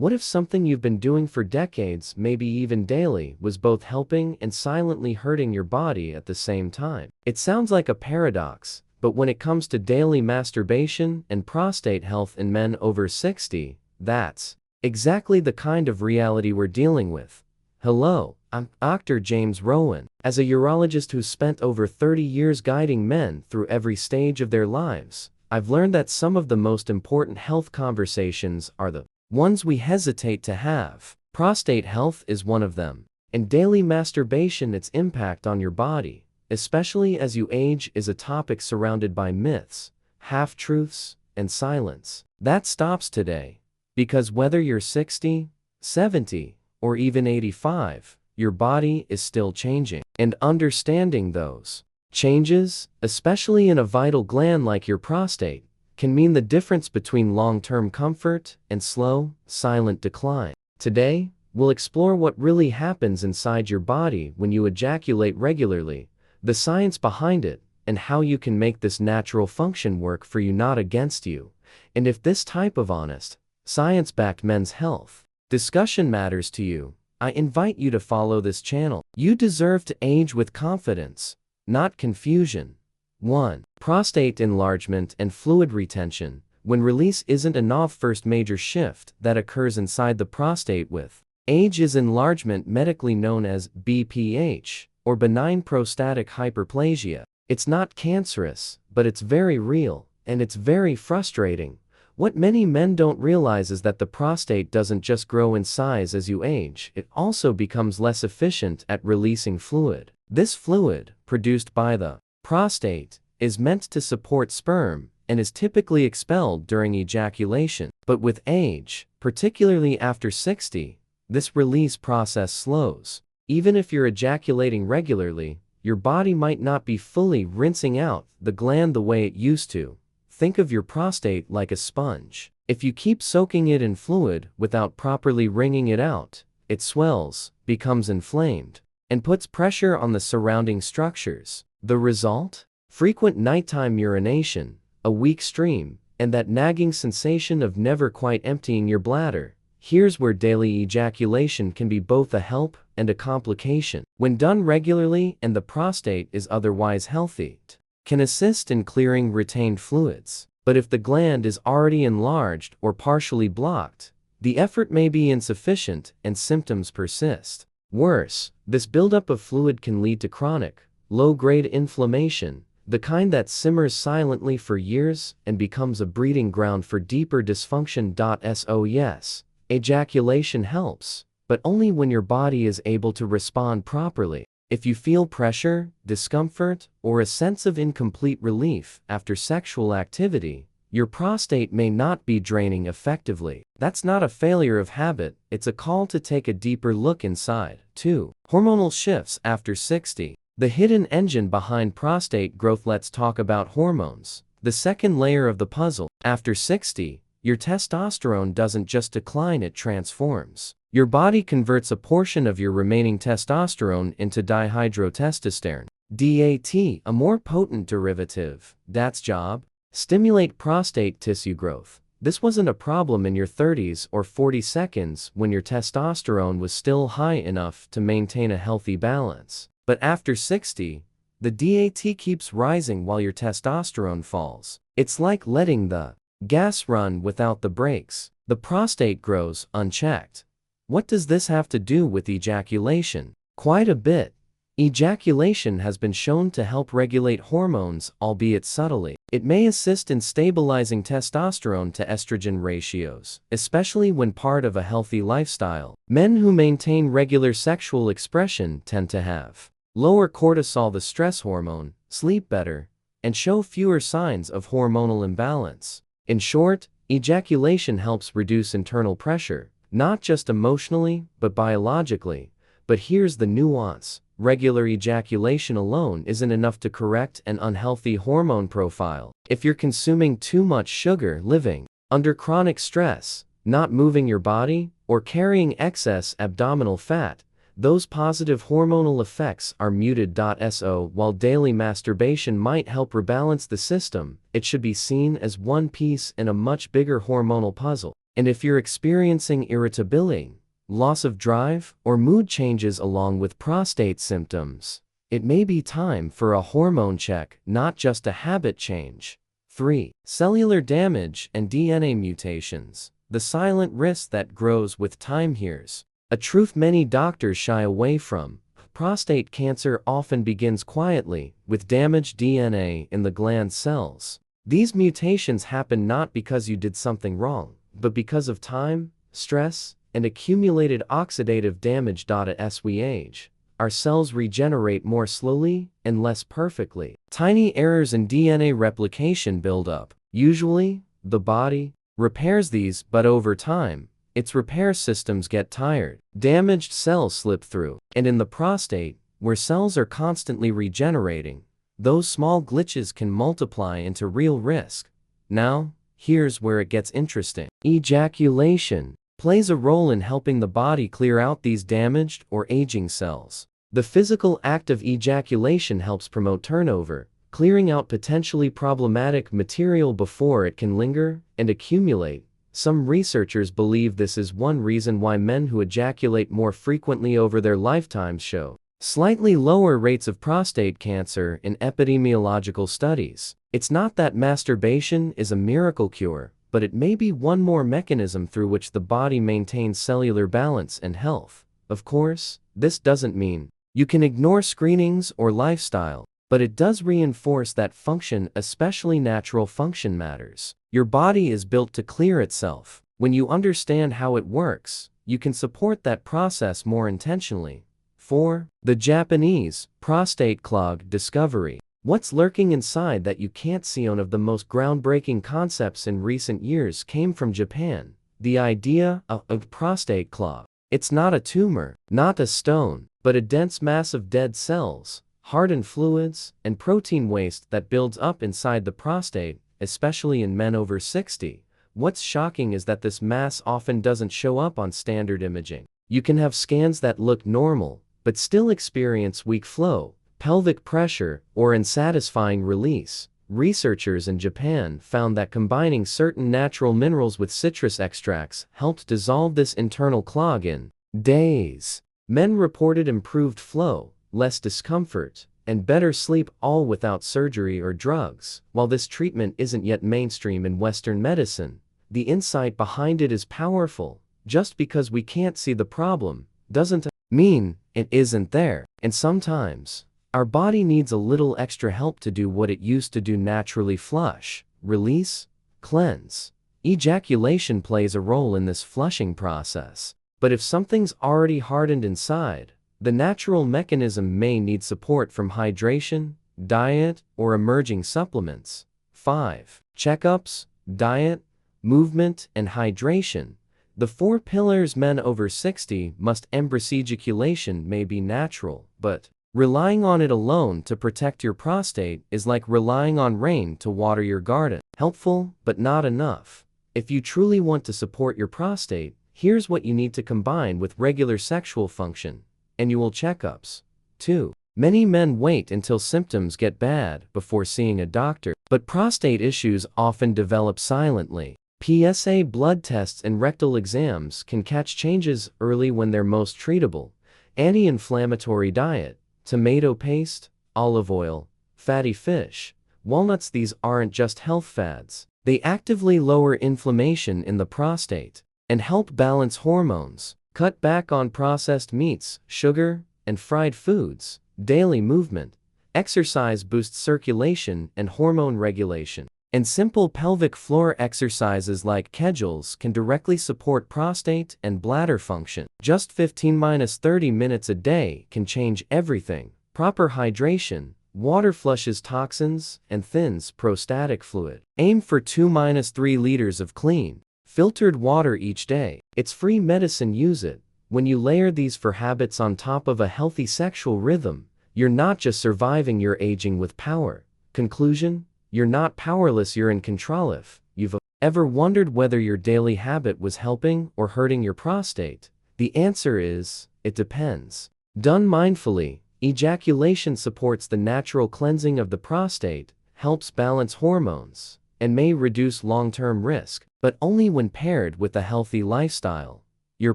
What if something you've been doing for decades, maybe even daily, was both helping and silently hurting your body at the same time? It sounds like a paradox, but when it comes to daily masturbation and prostate health in men over 60, that's exactly the kind of reality we're dealing with. Hello, I'm Dr. James Rowen. As a urologist who's spent over 30 years guiding men through every stage of their lives, I've learned that some of the most important health conversations are the ones we hesitate to have. Prostate health is one of them, and daily masturbation, its impact on your body, especially as you age, is a topic surrounded by myths, half-truths, and silence. That stops today, because whether you're 60, 70, or even 85, your body is still changing. And understanding those changes, especially in a vital gland like your prostate, can mean the difference between long-term comfort and slow, silent decline. Today, we'll explore what really happens inside your body when you ejaculate regularly, the science behind it, and how you can make this natural function work for you, not against you. And if this type of honest, science-backed men's health discussion matters to you, I invite you to follow this channel. You deserve to age with confidence, not confusion. 1. Prostate enlargement and fluid retention. When release isn't enough, first major shift that occurs inside the prostate with age is enlargement, medically known as BPH, or benign prostatic hyperplasia. It's not cancerous, but it's very real, and it's very frustrating. What many men don't realize is that the prostate doesn't just grow in size as you age, it also becomes less efficient at releasing fluid. This fluid, produced by the prostate, is meant to support sperm and is typically expelled during ejaculation. But with age, particularly after 60, this release process slows. Even if you're ejaculating regularly, your body might not be fully rinsing out the gland the way it used to. Think of your prostate like a sponge. If you keep soaking it in fluid without properly wringing it out, it swells, becomes inflamed, and puts pressure on the surrounding structures. The result? Frequent nighttime urination, a weak stream, and that nagging sensation of never quite emptying your bladder. Here's where daily ejaculation can be both a help and a complication. When done regularly and the prostate is otherwise healthy, it can assist in clearing retained fluids. But if the gland is already enlarged or partially blocked, the effort may be insufficient and symptoms persist. Worse, this buildup of fluid can lead to chronic, low-grade inflammation, the kind that simmers silently for years and becomes a breeding ground for deeper dysfunction. So yes, ejaculation helps, but only when your body is able to respond properly. If you feel pressure, discomfort, or a sense of incomplete relief after sexual activity, your prostate may not be draining effectively. That's not a failure of habit, it's a call to take a deeper look inside. 2. Hormonal shifts after 60. The hidden engine behind prostate growth. Let's talk about hormones, the second layer of the puzzle. After 60, your testosterone doesn't just decline, it transforms. Your body converts a portion of your remaining testosterone into dihydrotestosterone, DHT, a more potent derivative. That's job? Stimulate prostate tissue growth. This wasn't a problem in your 30s or 40s when your testosterone was still high enough to maintain a healthy balance. But after 60, the DHT keeps rising while your testosterone falls. It's like letting the gas run without the brakes. The prostate grows unchecked. What does this have to do with ejaculation? Quite a bit. Ejaculation has been shown to help regulate hormones, albeit subtly. It may assist in stabilizing testosterone to estrogen ratios, especially when part of a healthy lifestyle. Men who maintain regular sexual expression tend to have lower cortisol, the stress hormone, sleep better, and show fewer signs of hormonal imbalance. In short, ejaculation helps reduce internal pressure, not just emotionally, but biologically. But here's the nuance. Regular ejaculation alone isn't enough to correct an unhealthy hormone profile. If you're consuming too much sugar, living under chronic stress, not moving your body, or carrying excess abdominal fat, those positive hormonal effects are muted. So while daily masturbation might help rebalance the system, it should be seen as one piece in a much bigger hormonal puzzle. And if you're experiencing irritability, loss of drive, or mood changes along with prostate symptoms, it may be time for a hormone check, not just a habit change. 3. Cellular damage and DNA mutations. The silent risk that grows with time. Here's a truth many doctors shy away from. Prostate cancer often begins quietly, with damaged DNA in the gland cells. These mutations happen not because you did something wrong, but because of time, stress, and accumulated oxidative damage. As we age, our cells regenerate more slowly and less perfectly. Tiny errors in DNA replication build up. Usually, the body repairs these, but over time, its repair systems get tired. Damaged cells slip through. And in the prostate, where cells are constantly regenerating, those small glitches can multiply into real risk. Now, here's where it gets interesting. Ejaculation plays a role in helping the body clear out these damaged or aging cells. The physical act of ejaculation helps promote turnover, clearing out potentially problematic material before it can linger and accumulate. Some researchers believe this is one reason why men who ejaculate more frequently over their lifetimes show slightly lower rates of prostate cancer in epidemiological studies. It's not that masturbation is a miracle cure, but it may be one more mechanism through which the body maintains cellular balance and health. Of course, this doesn't mean you can ignore screenings or lifestyle, but it does reinforce that function, especially natural function, matters. Your body is built to clear itself. When you understand how it works, you can support that process more intentionally. 4. The Japanese prostate clog discovery. What's lurking inside that you can't see? One of the most groundbreaking concepts in recent years came from Japan. The idea of prostate clog. It's not a tumor, not a stone, but a dense mass of dead cells, hardened fluids, and protein waste that builds up inside the prostate, especially in men over 60. What's shocking is that this mass often doesn't show up on standard imaging. You can have scans that look normal, but still experience weak flow, pelvic pressure, or unsatisfying release. Researchers in Japan found that combining certain natural minerals with citrus extracts helped dissolve this internal clog in days. Men reported improved flow, less discomfort, and better sleep, all without surgery or drugs. While this treatment isn't yet mainstream in Western medicine, the insight behind it is powerful. Just because we can't see the problem doesn't mean it isn't there. And sometimes, our body needs a little extra help to do what it used to do naturally: flush, release, cleanse. Ejaculation plays a role in this flushing process. But if something's already hardened inside, the natural mechanism may need support from hydration, diet, or emerging supplements. 5. Checkups, diet, movement, and hydration. The 4 pillars men over 60 must embrace. Ejaculation may be natural, but relying on it alone to protect your prostate is like relying on rain to water your garden. Helpful, but not enough. If you truly want to support your prostate, here's what you need to combine with regular sexual function: annual checkups. 2. Many men wait until symptoms get bad before seeing a doctor, but prostate issues often develop silently. PSA blood tests and rectal exams can catch changes early when they're most treatable. Anti-inflammatory diet, tomato paste, olive oil, fatty fish, walnuts. These aren't just health fads. They actively lower inflammation in the prostate and help balance hormones. Cut back on processed meats, sugar, and fried foods. Daily movement, exercise boosts circulation and hormone regulation. And simple pelvic floor exercises like Kegels can directly support prostate and bladder function. Just 15-30 minutes a day can change everything. Proper hydration, water flushes toxins and thins prostatic fluid. Aim for 2-3 liters of clean, filtered water each day. It's free medicine. Use it. When you layer these 4 habits on top of a healthy sexual rhythm, you're not just surviving, you're aging with power. Conclusion: you're not powerless, you're in control. If you've ever wondered whether your daily habit was helping or hurting your prostate, the answer is, it depends. Done mindfully, ejaculation supports the natural cleansing of the prostate, helps balance hormones, and may reduce long-term risk, but only when paired with a healthy lifestyle. Your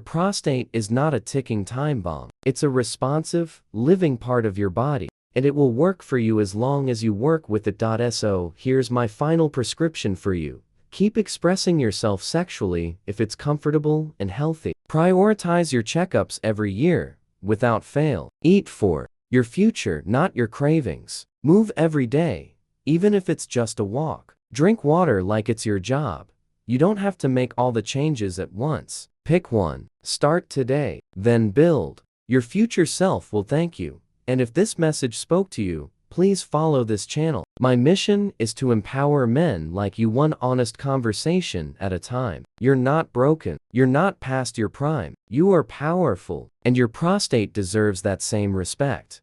prostate is not a ticking time bomb. It's a responsive, living part of your body, and it will work for you as long as you work with it. So here's my final prescription for you. Keep expressing yourself sexually if it's comfortable and healthy. Prioritize your checkups every year, without fail. Eat for your future, not your cravings. Move every day, even if it's just a walk. Drink water like it's your job. You don't have to make all the changes at once. Pick one. Start today, then build. Your future self will thank you. And if this message spoke to you, please follow this channel. My mission is to empower men like you, one honest conversation at a time. You're not broken. You're not past your prime. You are powerful, and your prostate deserves that same respect.